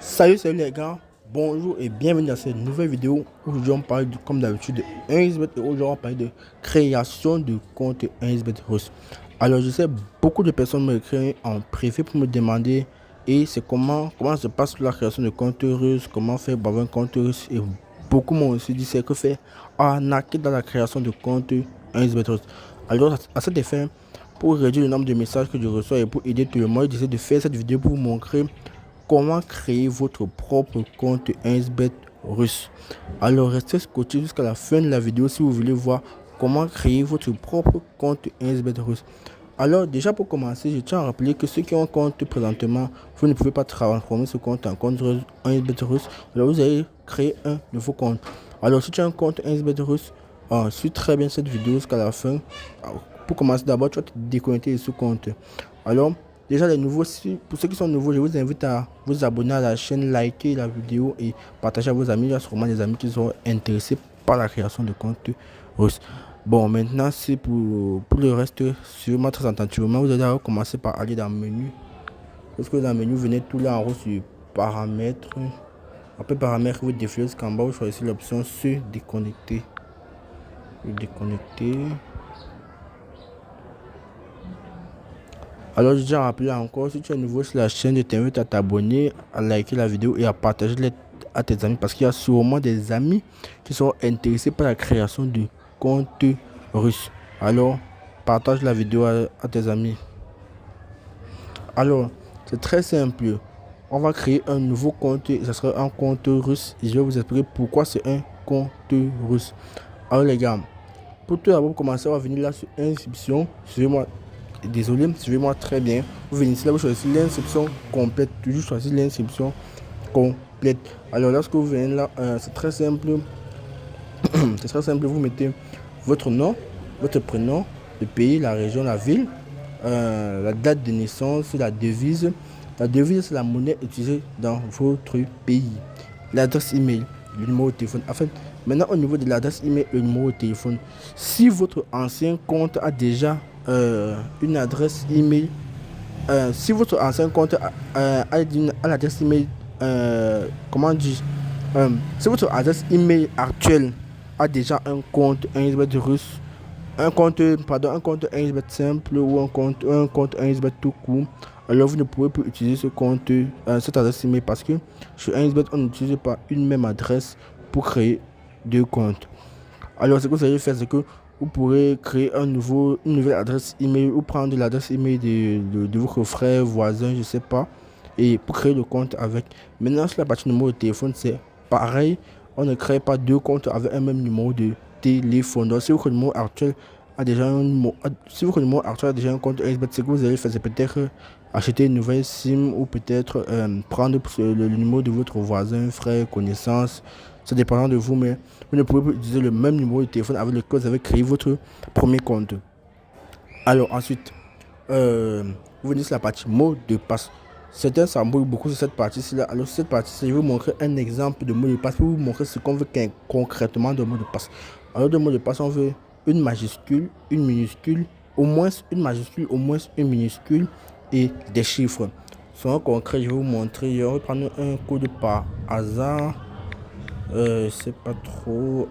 Salut les gars, bonjour et bienvenue dans cette nouvelle vidéo. Aujourd'hui on parle comme d'habitude de 1xBet et aujourd'hui on parle de création de compte 1xBet Russe. Alors je sais beaucoup de personnes me écrivent en privé pour me demander et c'est comment se passe la création de compte russe, comment faire pour avoir un compte russe et beaucoup m'ont aussi dit c'est que faire arnaquer dans la création de compte 1xBet Russe. Alors à cet effet, pour réduire le nombre de messages que je reçois et pour aider tout le monde, j'essaie de faire cette vidéo pour vous montrer comment créer votre propre compte 1xBet russe. Alors restez scotché jusqu'à la fin de la vidéo si vous voulez voir comment créer votre propre compte 1xBet russe. Alors déjà pour commencer, je tiens à rappeler que ceux qui ont un compte présentement, vous ne pouvez pas transformer ce compte en compte 1xBet russe. Alors vous allez créer un nouveau compte. Alors si tu as un compte 1xBet russe, suis très bien cette vidéo jusqu'à la fin. Pour commencer d'abord, tu vas te déconnecter de ce compte. Alors déjà les nouveaux, pour ceux qui sont nouveaux, je vous invite à vous abonner à la chaîne, liker la vidéo et partager à vos amis. Il y a sûrement des amis qui sont intéressés par la création de compte russe. Bon, maintenant c'est pour le reste, sûrement très attentivement, vous allez commencer par aller dans le menu. Lorsque vous êtes dans le menu, vous venez tout là en haut sur paramètres. Après paramètres, vous défilez jusqu'en bas, vous choisissez l'option se déconnecter. Déconnecter. Alors, je tiens à rappeler encore, si tu es nouveau sur la chaîne, je t'invite à t'abonner, à liker la vidéo et à partager à tes amis parce qu'il y a sûrement des amis qui sont intéressés par la création de compte russe. Alors, partage la vidéo à tes amis. Alors, c'est très simple. On va créer un nouveau compte et ce sera un compte russe. Et je vais vous expliquer pourquoi c'est un compte russe. Alors, les gars, pour tout d'abord commencer, on va venir là sur inscription. Suivez-moi. Désolé, suivez-moi très bien. Vous venez ici, là, vous choisissez l'inscription complète. Toujours choisir l'inscription complète. Alors, lorsque vous venez là, c'est très simple. C'est très simple. Vous mettez votre nom, votre prénom, le pays, la région, la ville, la date de naissance, la devise. La devise, c'est la monnaie utilisée dans votre pays. L'adresse email, le numéro de téléphone. En fait, maintenant, au niveau de l'adresse email et le numéro de téléphone, si votre ancien compte a déjà une adresse email, si votre ancien compte a l'adresse email, comment dire, si votre adresse email actuelle a déjà un compte 1xBet russe, un compte 1xBet simple ou un compte 1xBet tout court, alors vous ne pouvez plus utiliser ce compte, cette adresse email parce que sur 1xBet on n'utilise pas une même adresse pour créer deux comptes. Alors ce que vous allez faire, c'est que vous pourrez créer une nouvelle adresse email ou prendre l'adresse email de votre frère, voisin, je sais pas, et pour créer le compte avec. Maintenant sur la partie numéro de téléphone, c'est pareil, on ne crée pas deux comptes avec un même numéro de téléphone. Donc si votre numéro actuel a déjà un compte 1xBet, ce que vous allez faire, c'est peut-être acheter une nouvelle SIM ou peut-être prendre le numéro de votre voisin, frère, connaissance. Ça dépend de vous, mais vous ne pouvez pas utiliser le même numéro de téléphone avec lequel vous avez créé votre premier compte. Alors ensuite, vous venez sur la partie mot de passe. Certains s'embrouillent beaucoup sur cette partie-ci. Alors sur cette partie-ci, je vais vous montrer un exemple de mot de passe pour vous montrer ce qu'on veut concrètement de mot de passe. Alors de mot de passe, on veut une majuscule, une minuscule, au moins une majuscule, au moins une minuscule et des chiffres. Selon concret, je vais vous montrer. Je vais prendre un code par hasard. C'est pas trop.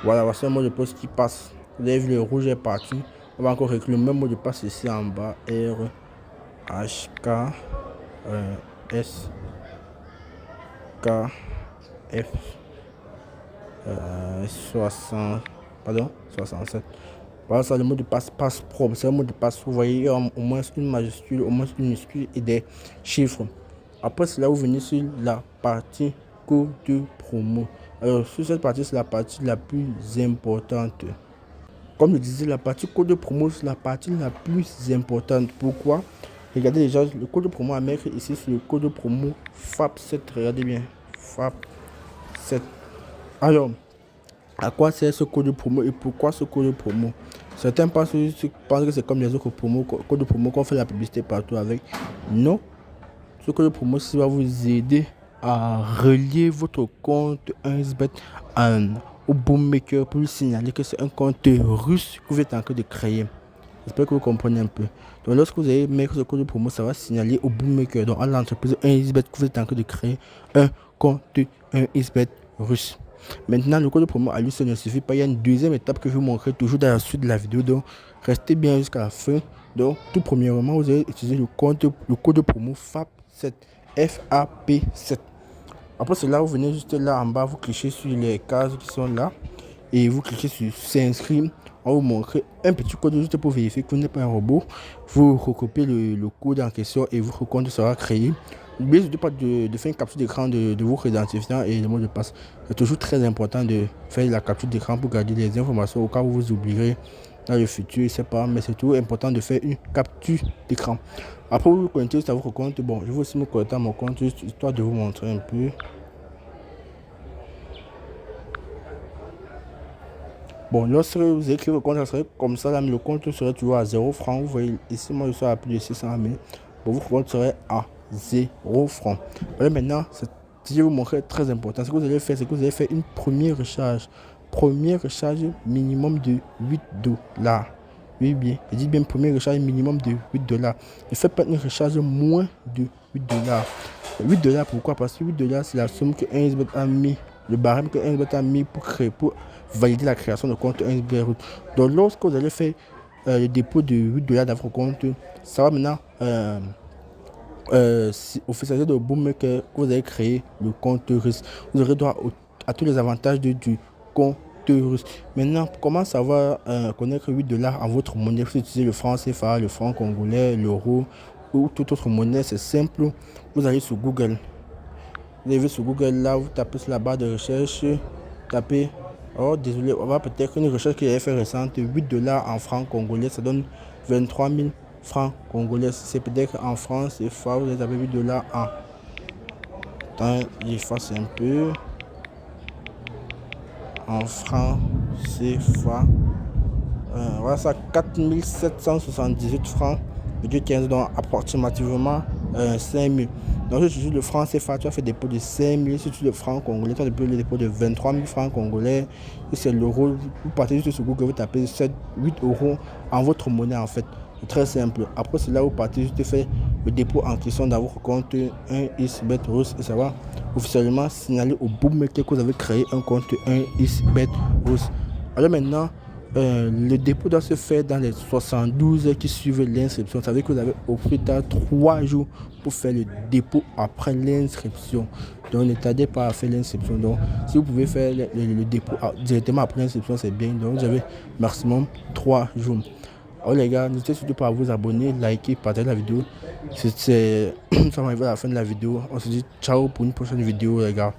Voilà, voici un mot de passe qui passe. Vous avez vu, le rouge est parti. On va encore écrire le même mot de passe ici en bas. R H K S K F 60. Pardon, 67. Voilà, ça, le mot de passe passe propre. C'est un mot de passe. Vous voyez, il y a au moins une majuscule, au moins une minuscule et des chiffres. Après cela, vous venez sur la partie code promo. Alors, sur cette partie, c'est la partie la plus importante. Comme je disais, la partie code promo, c'est la partie la plus importante. Pourquoi? Regardez déjà le code promo à mettre ici sur le code promo FAP7. Regardez bien, FAP7. Alors, à quoi sert ce code promo et pourquoi ce code promo? Certains pensent que c'est comme les autres promos, code promo qu'on fait la publicité partout avec. Non. Ce code promo va vous aider à relier votre compte 1xBet au bookmaker pour lui signaler que c'est un compte russe que vous êtes en train de créer. J'espère que vous comprenez un peu. Donc, lorsque vous allez mettre ce code promo, ça va signaler au bookmaker, donc à l'entreprise 1xBet, que vous êtes en train de créer un compte 1xBet russe. Maintenant, le code promo à lui seul ne suffit pas. Il y a une deuxième étape que je vous montrerai toujours dans la suite de la vidéo. Donc, restez bien jusqu'à la fin. Donc, tout premièrement, vous allez utiliser le code promo FAP7. FAP7. Après cela, vous venez juste là en bas, vous clichez sur les cases qui sont là et vous cliquez sur s'inscrire. On va vous montrer un petit code juste pour vérifier que vous n'êtes pas un robot. Vous recopiez le code en question et votre compte sera créé. N'oubliez surtout pas de faire une capture d'écran de votre identifiant et le mot de passe. C'est toujours très important de faire la capture d'écran pour garder les informations au cas où vous oublierez dans le futur, je sais pas, mais c'est toujours important de faire une capture d'écran. Après, vous vous connectez juste à votre compte. Bon, je vais aussi me connecter à mon compte juste histoire de vous montrer un peu. Bon, lorsque vous écrivez votre compte, ça serait comme ça, là, mais le compte serait toujours à 0 francs. Vous voyez, ici, moi, je suis à plus de 600 000. Bon, votre compte serait à 0 francs. Voilà, maintenant, ce que je vais vous montrer très important. Ce que vous allez faire, c'est que vous allez faire une première recharge. Première recharge minimum de 8 $. Oui, bien. Je dis bien première recharge minimum de 8 $. Ne faites pas une recharge moins de 8 $. 8 $, pourquoi? Parce que 8 $, c'est la somme que 1xBet a mis, le barème que 1xBet a mis pour valider la création de compte 1xBet. Donc, lorsque vous allez faire le dépôt de 8 $ dans votre compte, ça va maintenant officialiser de bookmaker que vous avez créé le compte russe. Vous aurez droit à tous les avantages du compte russe. Maintenant, comment savoir connaître 8 $ en votre monnaie? Vous utilisez le franc CFA, le franc congolais, l'euro ou toute autre monnaie. C'est simple. Vous allez sur Google. Vous allez sur Google, là, vous tapez sur la barre de recherche, tapez, oh désolé, on va peut-être une recherche que j'ai fait récente, 8 $ en francs congolais, ça donne 23 000 francs congolais. C'est peut-être en France, c'est fort, vous avez 8 $ en. Attends, j'efface un peu. En francs CFA. Voilà ça, 4 778 francs et 15, donc approximativement 5 000. Donc si tu utilises le franc CFA, tu as fait des dépôt de 5 000. Si tu utilises le franc congolais, tu as fait le dépôt de 23 000 francs congolais. Et c'est l'euro. Vous partez juste sur Google, vous tapez 8 € en votre monnaie en fait. C'est très simple. Après c'est là où vous partez juste faire le dépôt en question dans votre compte 1xBet russe et ça va officiellement signaler au bookmaker que vous avez créé un compte 1xBet russe. Alors maintenant, le dépôt doit se faire dans les 72 heures qui suivent l'inscription. Ça veut dire que vous avez au plus tard 3 jours pour faire le dépôt après l'inscription. Donc ne tardez pas à faire l'inscription. Donc si vous pouvez faire le dépôt directement après l'inscription, c'est bien. Donc vous avez maximum 3 jours. Alors les gars, n'hésitez surtout pas à vous abonner, liker, partager la vidéo. Ça va arriver à la fin de la vidéo. On se dit ciao pour une prochaine vidéo les gars.